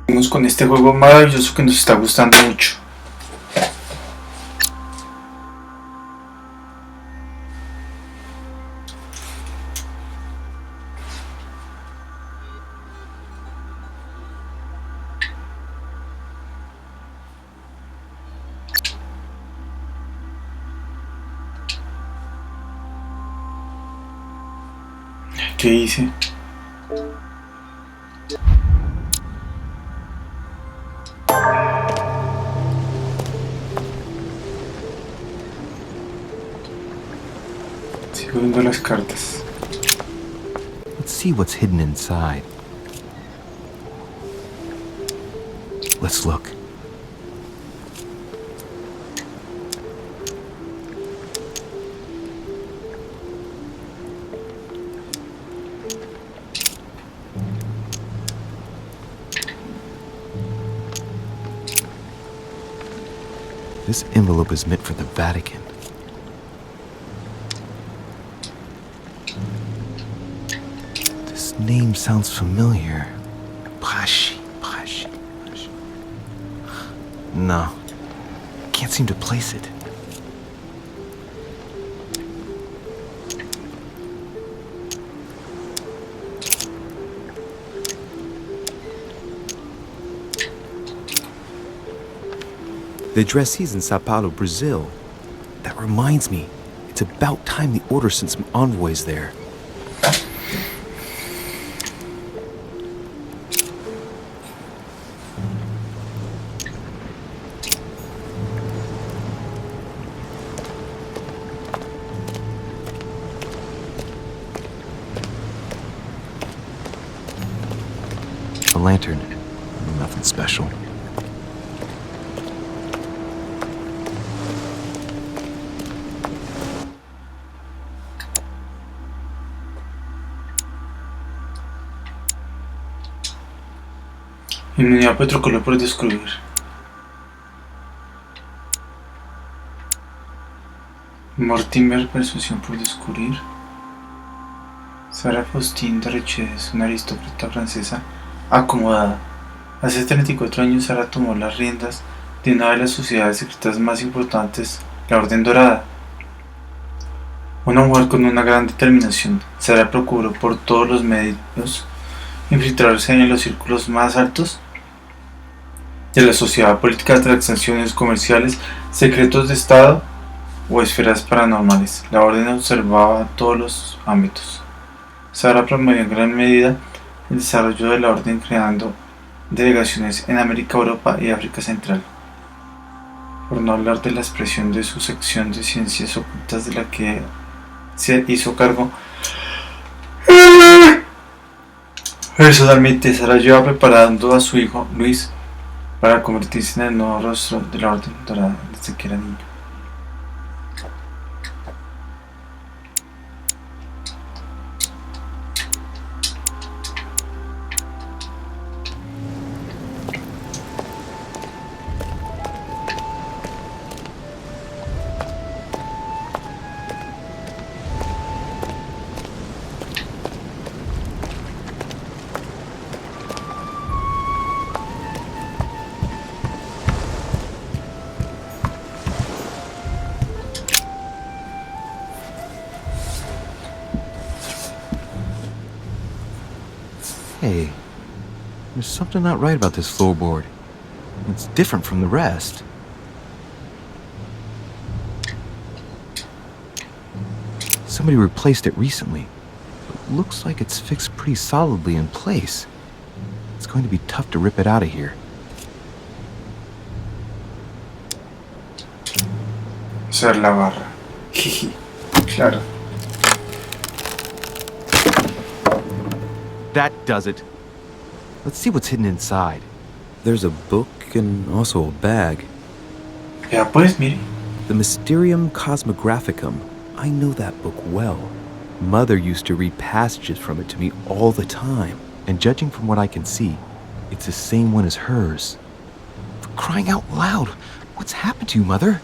Seguimos con este juego maravilloso que nos está gustando mucho. ¿Qué hice? Sigo viendo las cartas. Let's see what's hidden inside. Let's look. This envelope is meant for the Vatican. This name sounds familiar. Pashi. No, can't seem to place it. The addressee's in Sao Paulo, Brazil. That reminds me, it's about time the Order sent some envoys there. A lantern, nothing special. Inmunidad protocolo por descubrir. Mortimer, persuasión por descubrir. Sara Faustin de Riches, una aristócrata francesa acomodada. Hace 34 años Sara tomó las riendas de una de las sociedades secretas más importantes, la Orden Dorada. Una mujer con una gran determinación, Sara procuró por todos los medios infiltrarse en los círculos más altos de la sociedad política, transacciones comerciales, secretos de Estado o esferas paranormales. La orden observaba todos los ámbitos. Sara promovió en gran medida el desarrollo de la orden creando delegaciones en América, Europa y África Central. Por no hablar de la expresión de su sección de ciencias ocultas de la que se hizo cargo. Personalmente, Sara lleva preparando a su hijo Luis para convertirse en el nuevo rostro de la Orden Dorada desde que era niño. Hey, there's something not right about this floorboard. It's different from the rest. Somebody replaced it recently, but looks like it's fixed pretty solidly in place. It's going to be tough to rip it out of here. Ser la barra. Jiji, claro. That does it. Let's see what's hidden inside. There's a book and also a bag. Ya pues, mire. The Mysterium Cosmographicum. I know that book well. Mother used to read passages from it to me all the time. And judging from what I can see, it's the same one as hers. For crying out loud, what's happened to you, Mother?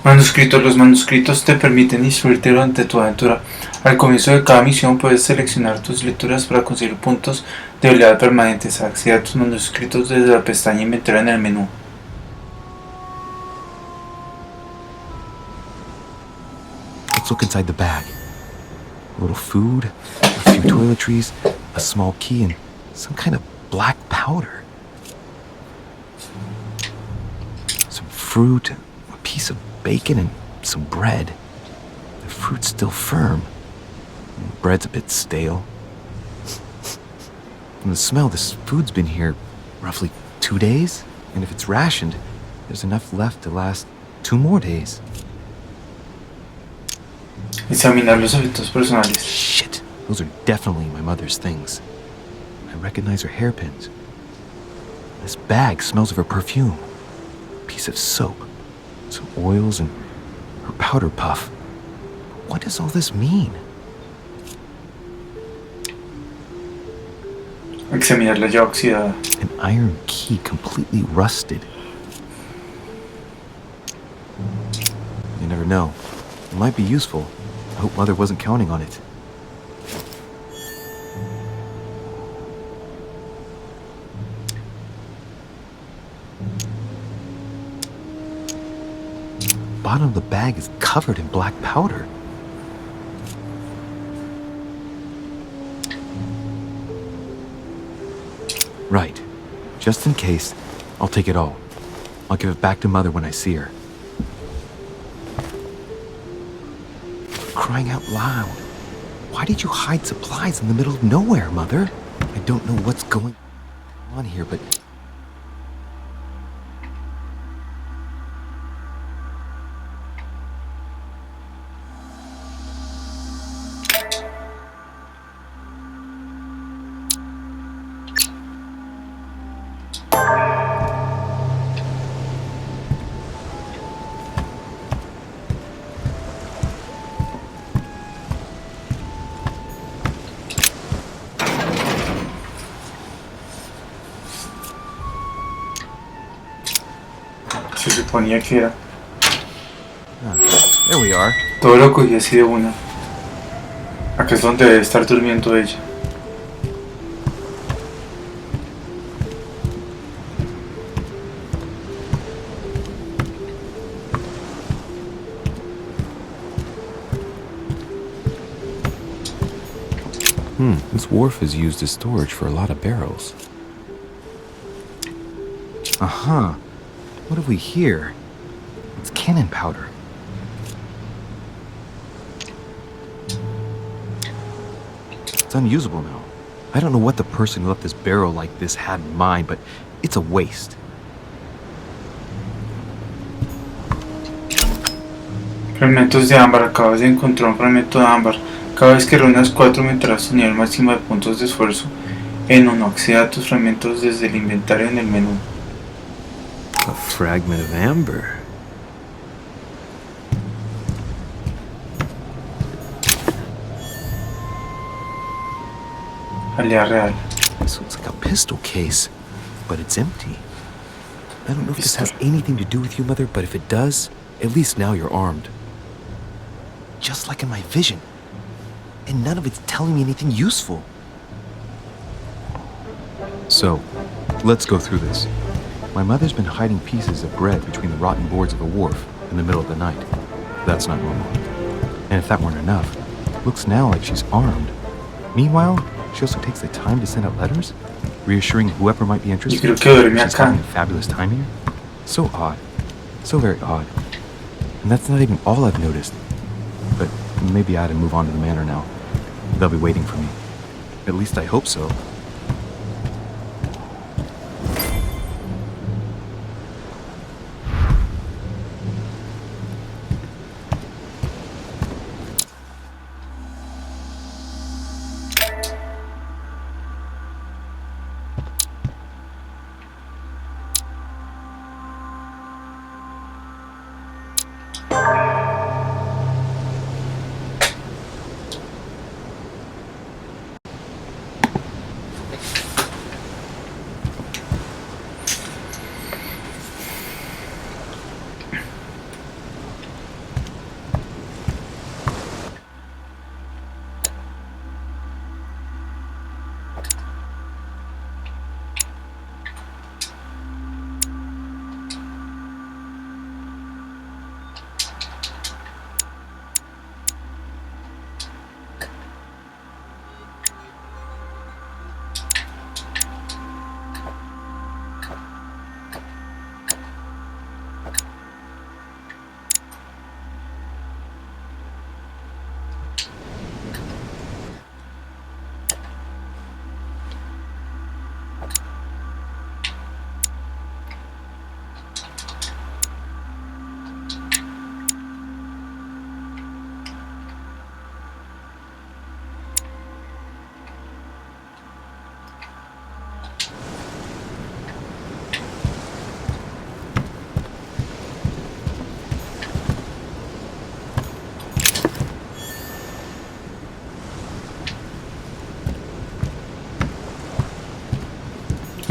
Manuscritos. Los manuscritos te permiten instruirte durante tu aventura. Al comienzo de cada misión puedes seleccionar tus lecturas para conseguir puntos de habilidad permanentes. Accede a tus manuscritos desde la pestaña Inventario en el menú. Let's look inside the bag. A little food, a few toiletries, a small key, and some kind of black powder. Some fruit, a piece of bacon, and some bread. The fruit's still firm. The bread's a bit stale. From the smell, this food's been here roughly 2 days, and if it's rationed, there's enough left to last 2 more days. Examinar los objetos personales. Shit, those are definitely my mother's things. I recognize her hairpins. This bag smells of her perfume. A piece of soap, some oils, and her powder puff. What does all this mean? Examinar la llave oxidada. An iron key completely rusted. You never know. It might be useful. I hope Mother wasn't counting on it. The bottom of the bag is covered in black powder. Right. Just in case, I'll take it all. I'll give it back to Mother when I see her. Crying out loud. Why did you hide supplies in the middle of nowhere, Mother? I don't know what's going on here, but... Se suponía que era. There we are. Todo lo cogí así de una. Acá es donde debe estar durmiendo ella. This wharf is used as storage for a lot of barrels. Uh-huh. What have we here? It's cannon powder. It's unusable now. I don't know what the person who left this barrel like this had in mind, but it's a waste. Fragmentos de ámbar. Acabas de encontrar un fragmento de ámbar. Cada vez que reúnas 4 aumentarás tu nivel máximo de puntos de esfuerzo en 1. Accede a tus fragmentos desde el inventario en el menú. A fragment of amber. Alea real. This looks like a pistol case, but it's empty. I don't know if this has anything to do with you, Mother, but if it does, at least now you're armed. Just like in my vision. And none of it's telling me anything useful. So, let's go through this. My mother's been hiding pieces of bread between the rotten boards of a wharf in the middle of the night. That's not normal. And if that weren't enough, looks now like she's armed. Meanwhile, she also takes the time to send out letters, reassuring whoever might be interested Yo creo que duerme she's acá. having a fabulous time here. So odd. So very odd. And that's not even all I've noticed. But maybe I ought to move on to the manor now. They'll be waiting for me. At least I hope so.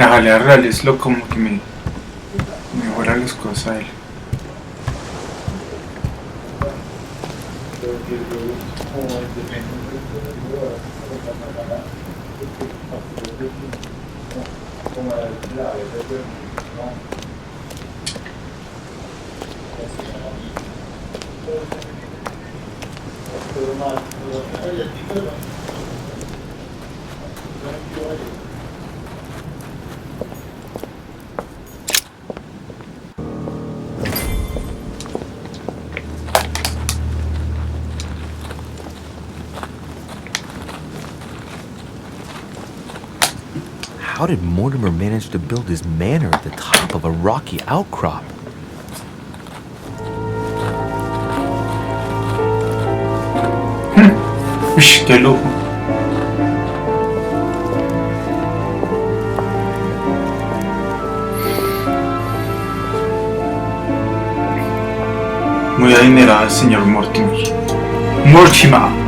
La jalea real es lo como que me mejora las cosas a él. How did Mortimer manage to build his manor at the top of a rocky outcrop? Uy, qué lujo. Muy adinerado el señor Mortimer. Mortimer.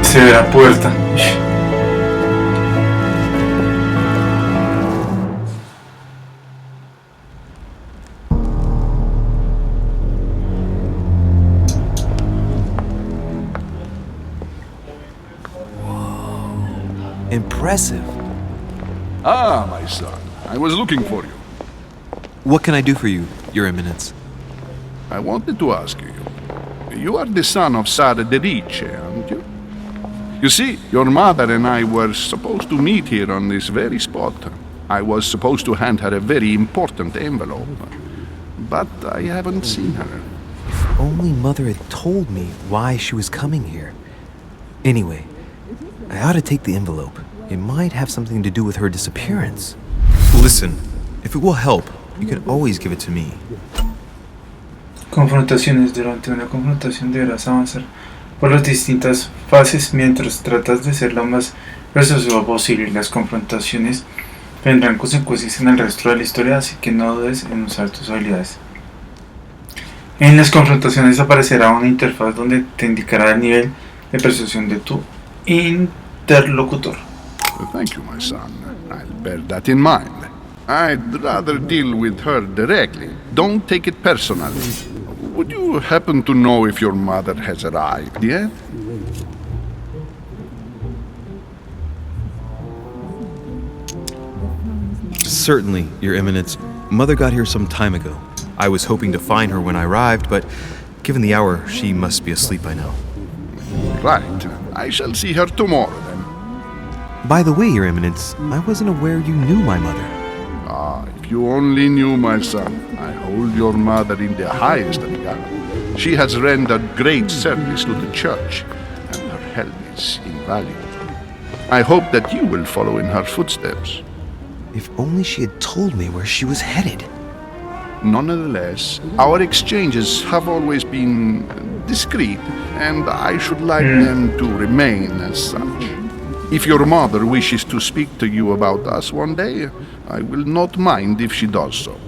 Se ve la puerta. Impressive. Ah, my son, I was looking for you. What can I do for you, Your Eminence? I wanted to ask you. You are the son of Sara de Riche, aren't you? You see, your mother and I were supposed to meet here on this very spot. I was supposed to hand her a very important envelope. But I haven't seen her. If only Mother had told me why she was coming here. Anyway, I ought to take the envelope. It might have something to do with her disappearance. Listen, if it will help, you can always give it to me. Confrontaciones. Durante una confrontación deberás avanzar por las distintas fases mientras tratas de ser lo más persuasivo posible. Las confrontaciones tendrán consecuencias en el resto de la historia, así que no dudes en usar tus habilidades. En las confrontaciones aparecerá una interfaz donde te indicará el nivel de persuasión de tu interlocutor. Thank you, my son. I'll bear that in mind. I'd rather deal with her directly. Don't take it personally. Would you happen to know if your mother has arrived yet? Certainly, Your Eminence. Mother got here some time ago. I was hoping to find her when I arrived, but given the hour, she must be asleep by now. Right. I shall see her tomorrow, then. By the way, Your Eminence, I wasn't aware you knew my mother. Ah, if you only knew, my son. I hold your mother in the highest regard. She has rendered great service to the church, and her help is invaluable. I hope that you will follow in her footsteps. If only she had told me where she was headed. Nonetheless, our exchanges have always been discreet, and I should like them to remain as such. If your mother wishes to speak to you about us one day, I will not mind if she does so.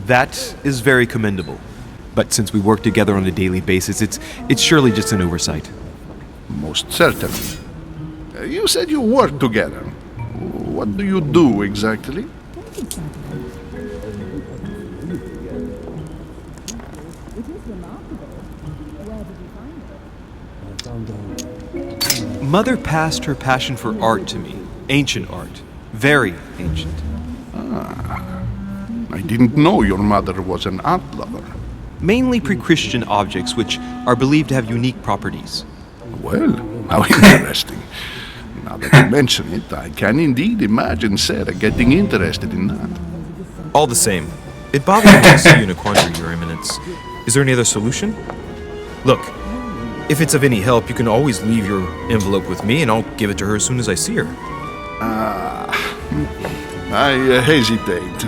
That is very commendable. But since we work together on a daily basis, it's surely just an oversight. Most certainly. You said you work together. What do you do exactly? Mother passed her passion for art to me. Ancient art. Very ancient. I didn't know your mother was an art lover. Mainly pre-Christian objects which are believed to have unique properties. Well, how interesting. Now that you mention it, I can indeed imagine Sarah getting interested in that. All the same, it bothers me to see you in a quandary, Your Eminence. Is there any other solution? Look, if it's of any help, you can always leave your envelope with me and I'll give it to her as soon as I see her. I hesitate.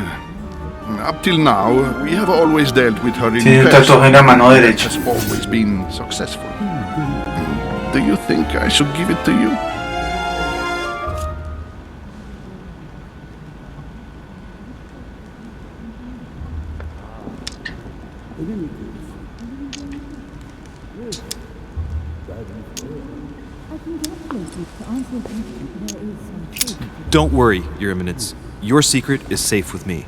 Up till now, we have always dealt with her in Tiene un tatuaje en la mano It derecha. has always been successful. Do you think I should give it to you? Don't worry, Your Eminence. Your secret is safe with me.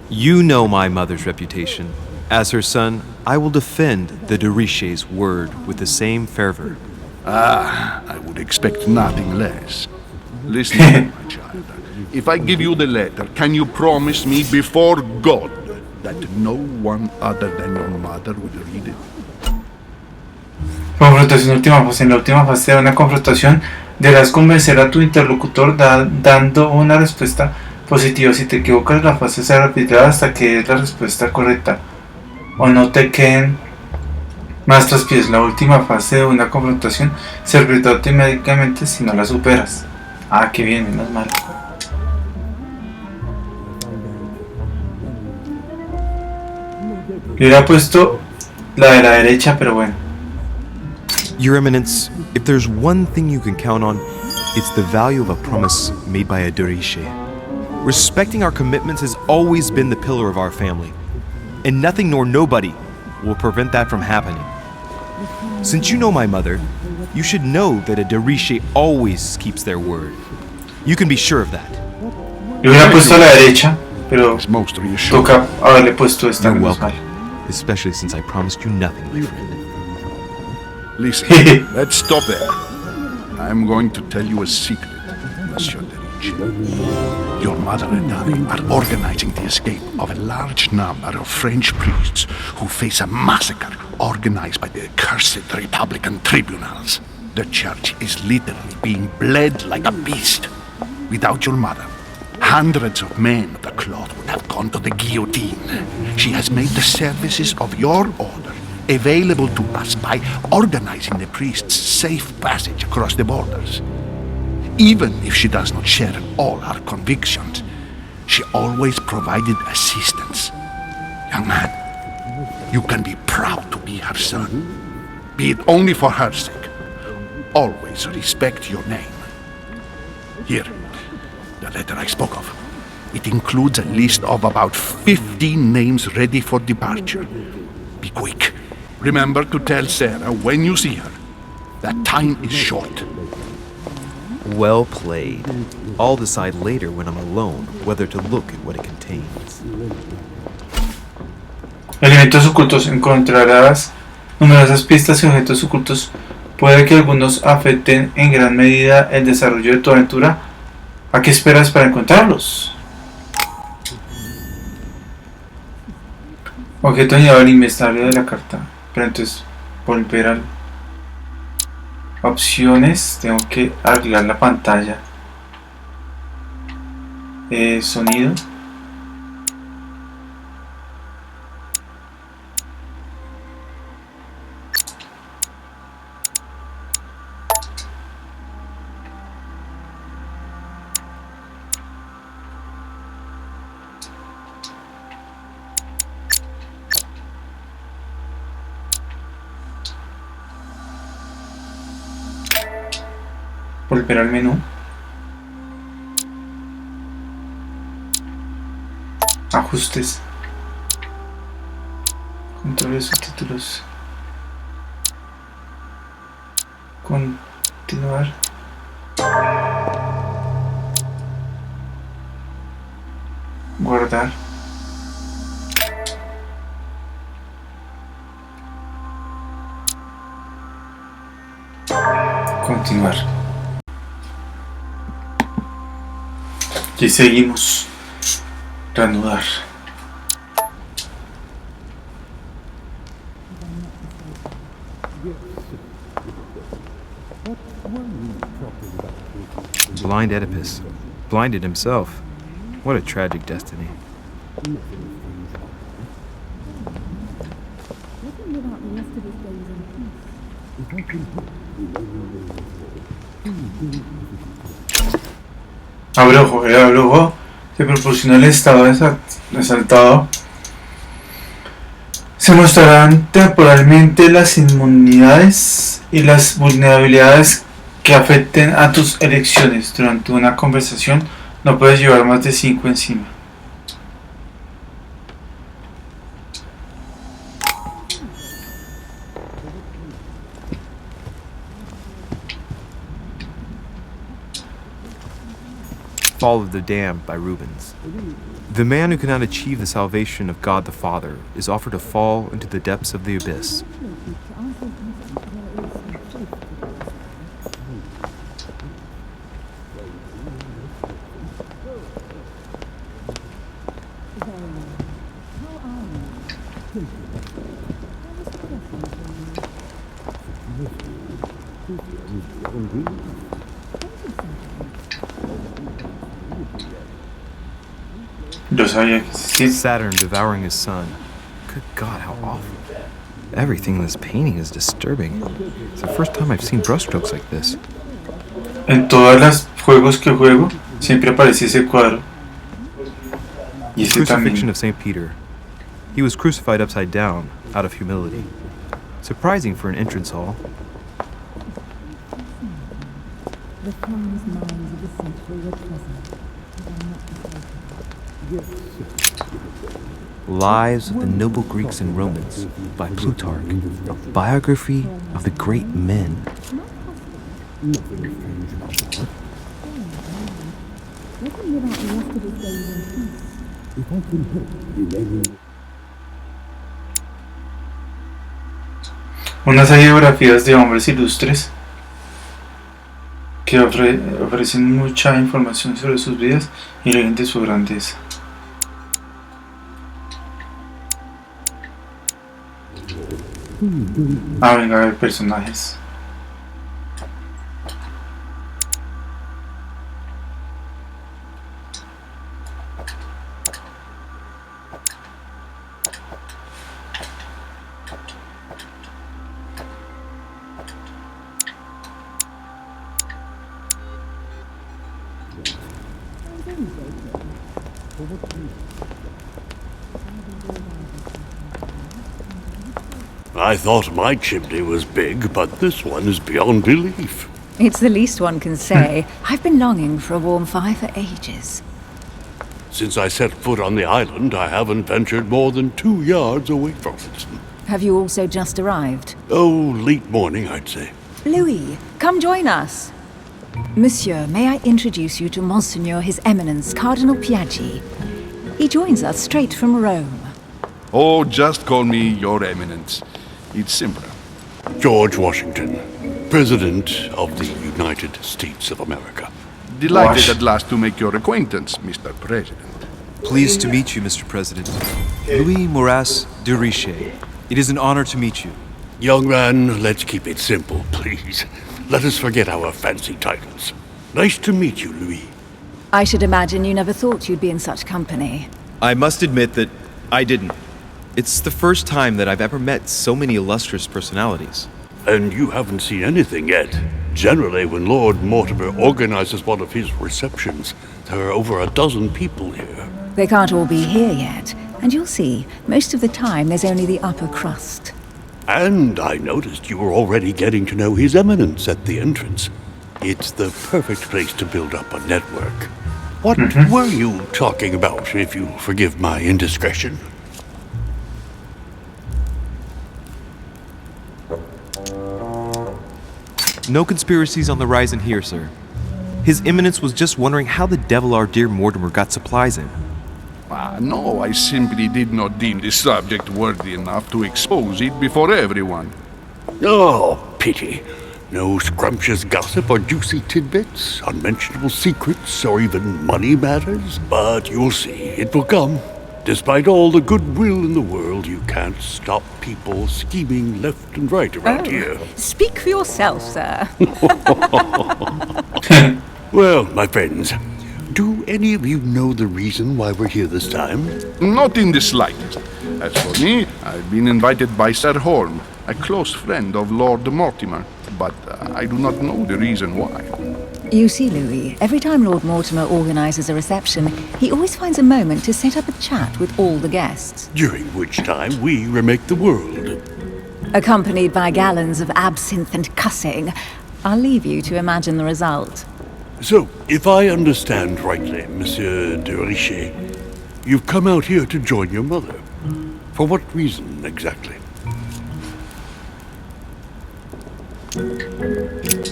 You know my mother's reputation. As her son, I will defend the de Richet's word with the same fervor. I would expect nothing less. Listen to me, my child. If I give you the letter, can you promise me before God that no one other than your mother will read it? Confrontación última fase. En la última fase de una confrontación deberás convencer a tu interlocutor dando una respuesta positiva. Si te equivocas, la fase se repetirá hasta que des la respuesta correcta o no te queden más traspiés. La última fase de una confrontación se repetirá automáticamente si no la superas. Ah, qué bien, menos mal. Yo hubiera puesto la de la derecha, pero bueno. Your Eminence, if there's one thing you can count on, it's the value of a promise made by a de Richet. Respecting our commitments has always been the pillar of our family, and nothing nor nobody will prevent that from happening. Since you know my mother, you should know that a de Richet always keeps their word. You can be sure of that. Yo hubiera puesto la derecha, pero It's most reassuring. toca haberle puesto esta. You're menos welcome, mal. especially since I promised you nothing, my friend. Listen, let's stop there. I'm going to tell you a secret, Monsieur de Richet. Your mother and I are organizing the escape of a large number of French priests who face a massacre organized by the accursed Republican tribunals. The church is literally being bled like a beast. Without your mother, hundreds of men of the cloth would have gone to the guillotine. She has made the services of your order available to us by organizing the priests' safe passage across the borders. Even if she does not share all our convictions, she always provided assistance. Young man, you can be proud to be her son. Be it only for her sake. Always respect your name. Here, the letter I spoke of. It includes a list of about 15 names ready for departure. Be quick. Remember to tell Sarah when you see her that time is short. Well played. I'll decide later when I'm alone whether to look at what it contains. Elementos ocultos. Encontrarás numerosas pistas y objetos ocultos. Puede que algunos afecten en gran medida el desarrollo de tu aventura. ¿A qué esperas para encontrarlos? Objeto añadido al inventario de la carta. Pero entonces, volver a opciones. Tengo que arreglar la pantalla. Sonido. Volver al menú. Ajustes. Controles, subtítulos. Continuar. Guardar. Continuar. Y seguimos. Reanudar. Blind Oedipus. Blinded himself. What a tragic destiny. Abrojo, el abrojo que proporciona el estado exaltado. Se mostrarán temporalmente las inmunidades y las vulnerabilidades que afecten a tus elecciones. Durante una conversación no puedes llevar más de 5 encima. Fall of the Damned by Rubens. The man who cannot achieve the salvation of God the Father is offered to fall into the depths of the abyss. Yo sabía que sí. Saturn devouring his son. Good God, how awful. Everything in this painting is disturbing. It's the first time I've seen brushstrokes like this. En todos los juegos que juego siempre aparece ese cuadro. Y ese Crucifixion también. of St. Peter. He was crucified upside down, out of humility. Surprising for an entrance hall. The finest minds of the century were present, but I'm not Lives of the Noble Greeks and Romans by Plutarch. A biography of the great men. Let him live out the rest of his days in peace. If I can help remaining Unas biografías de hombres ilustres que ofrecen mucha información sobre sus vidas y leen de su grandeza. Venga, a ver personajes. I thought my chimney was big, but this one is beyond belief. It's the least one can say. I've been longing for a warm fire for ages. Since I set foot on the island, I haven't ventured more than 2 yards away from it. Have you also just arrived? Oh, late morning, I'd say. Louis, come join us. Monsieur, may I introduce you to Monseigneur His Eminence Cardinal Piaggi? He joins us straight from Rome. Oh, just call me Your Eminence. It's simpler. George Washington, President of the United States of America. Delighted at last to make your acquaintance, Mr. President. Pleased to meet you, Mr. President. Louis Maurras de Richer. It is an honor to meet you. Young man, let's keep it simple, please. Let us forget our fancy titles. Nice to meet you, Louis. I should imagine you never thought you'd be in such company. I must admit that I didn't. It's the first time that I've ever met so many illustrious personalities. And you haven't seen anything yet. Generally, when Lord Mortimer organizes one of his receptions, there are over a dozen people here. They can't all be here yet, and you'll see, most of the time there's only the upper crust. And I noticed you were already getting to know His Eminence at the entrance. It's the perfect place to build up a network. What were you talking about, if you forgive my indiscretion? No conspiracies on the horizon here, sir. His Eminence was just wondering how the devil our dear Mortimer got supplies in. No, I simply did not deem this subject worthy enough to expose it before everyone. Oh, pity. No scrumptious gossip or juicy tidbits, unmentionable secrets, or even money matters. But you'll see, it will come. Despite all the goodwill in the world, you can't stop people scheming left and right around here. Speak for yourself, sir. Well, my friends, do any of you know the reason why we're here this time? Not in the slightest. As for me, I've been invited by Sir Horn, a close friend of Lord Mortimer, but I do not know the reason why. You see, Louis, every time Lord Mortimer organizes a reception, he always finds a moment to set up a chat with all the guests. During which time we remake the world. Accompanied by gallons of absinthe and cussing. I'll leave you to imagine the result. So, if I understand rightly, Monsieur de Richer, you've come out here to join your mother. For what reason, exactly?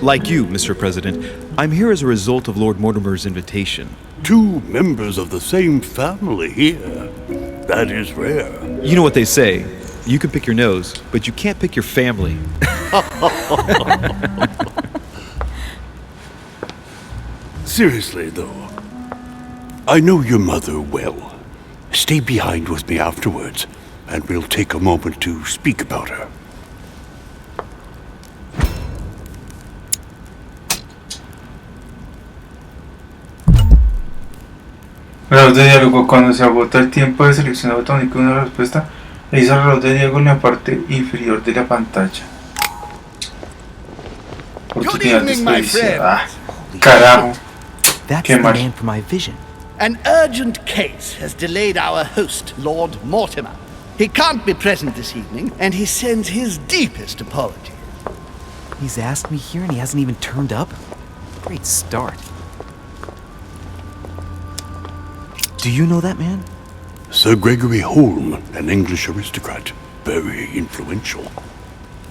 Like you, Mr. President, I'm here as a result of Lord Mortimer's invitation. Two members of the same family here. That is rare. You know what they say. You can pick your nose, but you can't pick your family. Seriously, though, I know your mother well. Stay behind with me afterwards, and we'll take a moment to speak about her. Reloj de diálogo. Cuando se agota el tiempo de selección automática de una respuesta, realiza el reloj de diálogo en la parte inferior de la pantalla. Oportunidad desperdiciada. Carajo. That's Qué the mal. man for my vision. An urgent case has delayed our host, Lord Mortimer. He can't be present this evening, and he sends his deepest apologies. He's asked me here and he hasn't even turned up? Great start. Do you know that man? Sir Gregory Holm, an English aristocrat, very influential.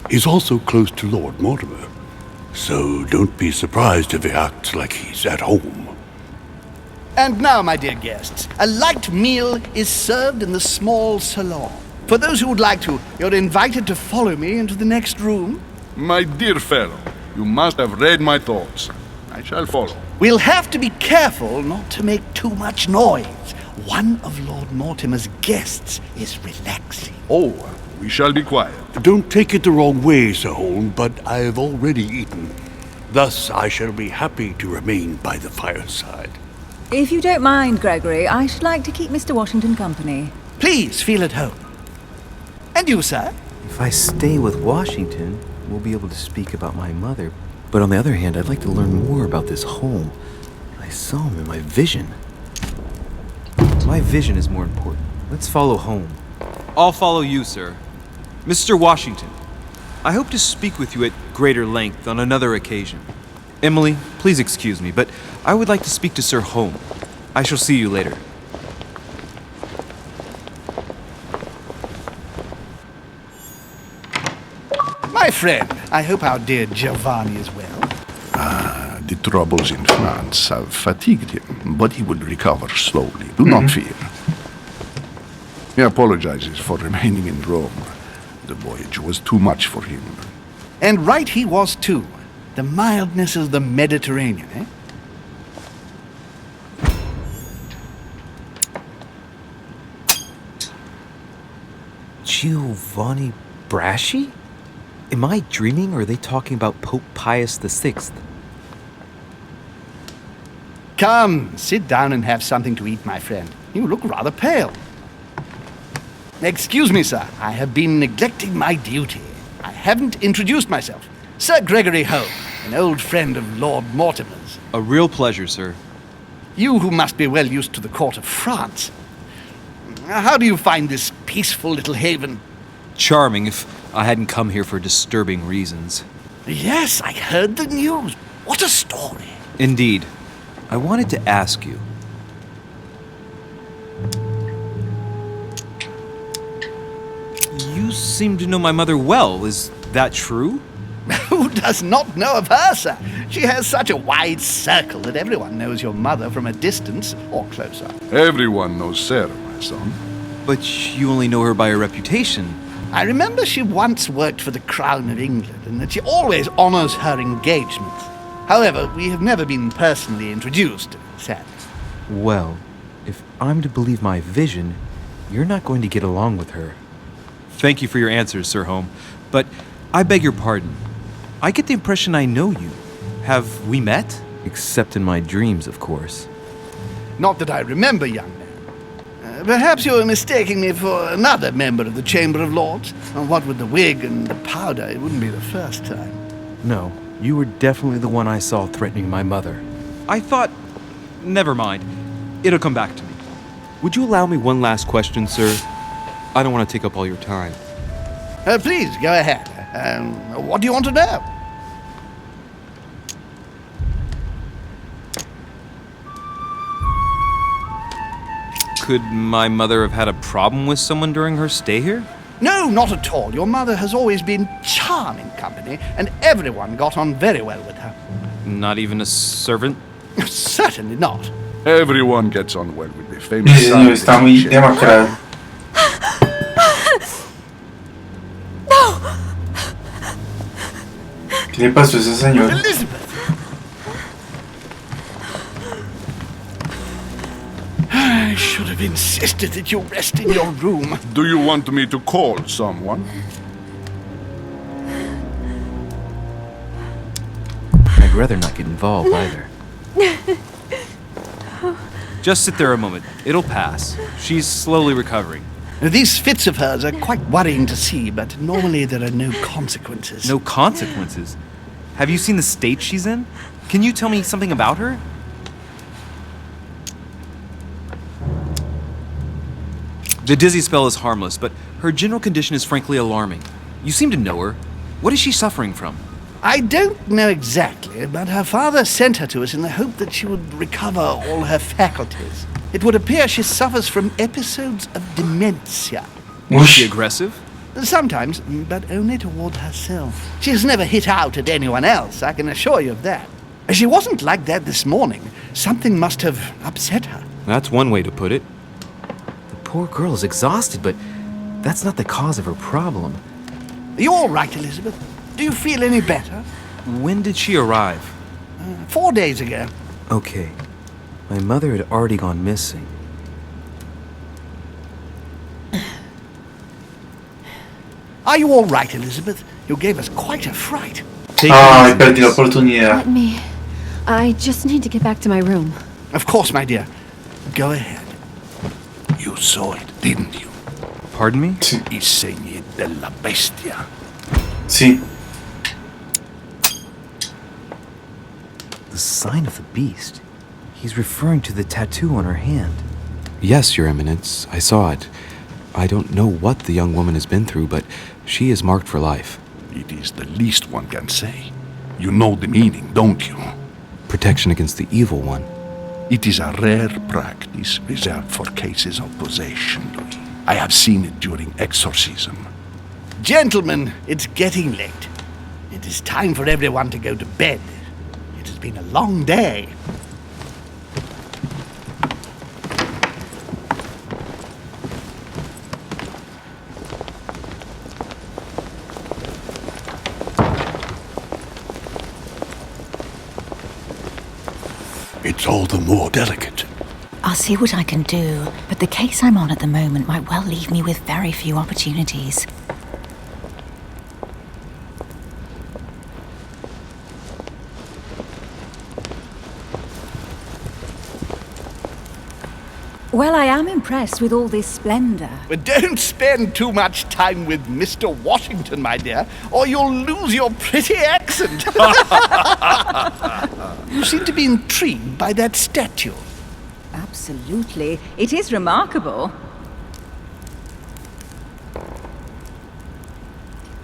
He's also close to Lord Mortimer, so don't be surprised if he acts like he's at home. And now, my dear guests, a light meal is served in the small salon. For those who would like to, you're invited to follow me into the next room. My dear fellow, you must have read my thoughts. I shall follow. We'll have to be careful not to make too much noise. One of Lord Mortimer's guests is relaxing. Oh, we shall be quiet. Don't take it the wrong way, Sir Holm, but I've already eaten. Thus, I shall be happy to remain by the fireside. If you don't mind, Gregory, I should like to keep Mr. Washington company. Please feel at home. And you, sir? If I stay with Washington, we'll be able to speak about my mother. But on the other hand, I'd like to learn more about this home. I saw him in my vision. My vision is more important. Let's follow home. I'll follow you, sir. Mr. Washington, I hope to speak with you at greater length on another occasion. Emily, please excuse me, but I would like to speak to Sir Holm. I shall see you later. My friend, I hope our dear Giovanni is well. The troubles in France have fatigued him, but he will recover slowly. Do not fear. He apologizes for remaining in Rome. The voyage was too much for him. And right he was too. The mildness of the Mediterranean, eh? Giovanni Braschi? Am I dreaming or are they talking about Pope Pius VI? Come, sit down and have something to eat, my friend. You look rather pale. Excuse me, sir. I have been neglecting my duty. I haven't introduced myself. Sir Gregory Holm, an old friend of Lord Mortimer's. A real pleasure, sir. You who must be well used to the court of France. How do you find this peaceful little haven? Charming if I hadn't come here for disturbing reasons. Yes, I heard the news. What a story. Indeed. I wanted to ask you. You seem to know my mother well. Is that true? Who does not know of her, sir? She has such a wide circle that everyone knows your mother from a distance or closer. Everyone knows Sarah, my son. But you only know her by her reputation. I remember she once worked for the Crown of England and that she always honors her engagements. However, we have never been personally introduced, sadly. Well, if I'm to believe my vision, you're not going to get along with her. Thank you for your answers, Sir Holm. But I beg your pardon. I get the impression I know you. Have we met? Except in my dreams, of course. Not that I remember, young man. Perhaps you are mistaking me for another member of the Chamber of Lords. What with the wig and the powder, it wouldn't be the first time. No, you were definitely the one I saw threatening my mother. I thought... Never mind. It'll come back to me. Would you allow me one last question, sir? I don't want to take up all your time. Please, go ahead. What do you want to know? Could my mother have had a problem with someone during her stay here? No, not at all. Your mother has always been charming company, and everyone got on very well with her. Not even a servant? Certainly not. Everyone gets on well with the Ese famous señor está muy Sarah. demacrado. ¿Qué le pasó a ese señor? Elizabeth! I should have insisted that you rest in your room. Do you want me to call someone? I'd rather not get involved either. Just sit there a moment. It'll pass. She's slowly recovering. These fits of hers are quite worrying to see, but normally there are no consequences. No consequences? Have you seen the state she's in? Can you tell me something about her? The dizzy spell is harmless, but her general condition is frankly alarming. You seem to know her. What is she suffering from? I don't know exactly, but her father sent her to us in the hope that she would recover all her faculties. It would appear she suffers from episodes of dementia. Is she aggressive? Sometimes, but only toward herself. She has never hit out at anyone else, I can assure you of that. She wasn't like that this morning. Something must have upset her. That's one way to put it. The poor girl is exhausted, but that's not the cause of her problem. Are you all right, Elizabeth? Do you feel any better? When did she arrive? 4 days ago. Okay. My mother had already gone missing. Are you all right, Elizabeth? You gave us quite a fright. Take Ay, it easy, perdí la miss. oportunidad. Let me. I just need to get back to my room. Of course, my dear. Go ahead. You saw it, didn't you? Pardon me? Sí, I segni della bestia. sí. The sign of the beast. He's referring to the tattoo on her hand. Yes, Your Eminence, I saw it. I don't know what the young woman has been through, but she is marked for life. It is the least one can say. You know the meaning, don't you? Protection against the evil one. It is a rare practice reserved for cases of possession, Louis. I have seen it during exorcism. Gentlemen, it's getting late. It is time for everyone to go to bed. It has been a long day. It's all the more delicate. I'll see what I can do, but the case I'm on at the moment might well leave me with very few opportunities. Well, I am impressed with all this splendor. But don't spend too much time with Mr. Washington, my dear, or you'll lose your pretty accent. You seem to be intrigued by that statue. Absolutely. It is remarkable.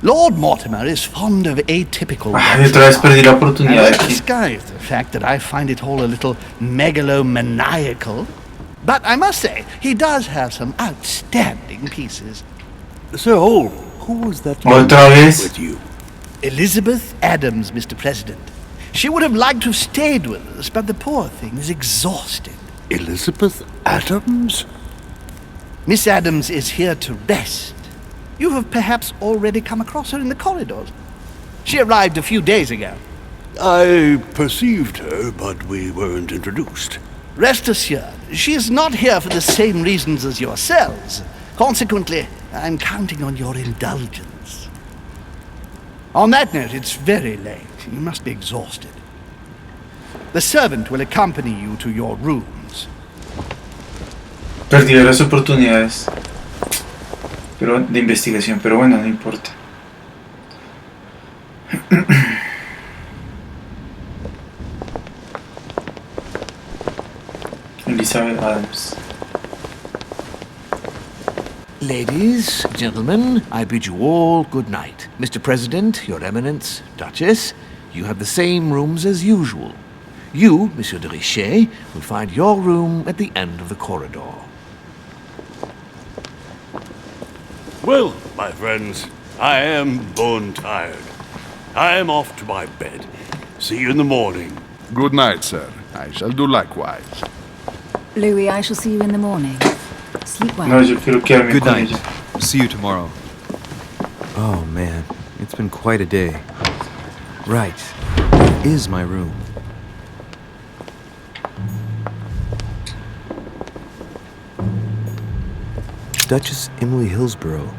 Lord Mortimer is fond of atypical Ay, otra vez perdí la I oportunidad won't aquí. disguise the fact that I find it all a little megalomaniacal. But I must say, he does have some outstanding pieces. So, who was that Otra vez. with you? Elizabeth Adams, Mr. President. She would have liked to have stayed with us, but the poor thing is exhausted. Elizabeth Adams? Miss Adams is here to rest. You have perhaps already come across her in the corridors. She arrived a few days ago. I perceived her, but we weren't introduced. Rest assured, she is not here for the same reasons as yourselves. Consequently, I'm counting on your indulgence. On that note, it's very late. You must be exhausted. The servant will accompany you to your rooms. Perdí las oportunidades pero de investigación, pero bueno, no importa. Elizabeth Adams. Ladies, gentlemen, I bid you all good night. Mr. President, Your Eminence, Duchess, you have the same rooms as usual. You, Monsieur de Richet, will find your room at the end of the corridor. Well, my friends, I am bone tired. I am off to my bed. See you in the morning. Good night, sir. I shall do likewise. Louis, I shall see you in the morning. Sleep well. No, yo quiero quedarme Good con night. ella. See you tomorrow. Oh man, it's been quite a day. Right, where is my room? Duchess Emily Hillsborough.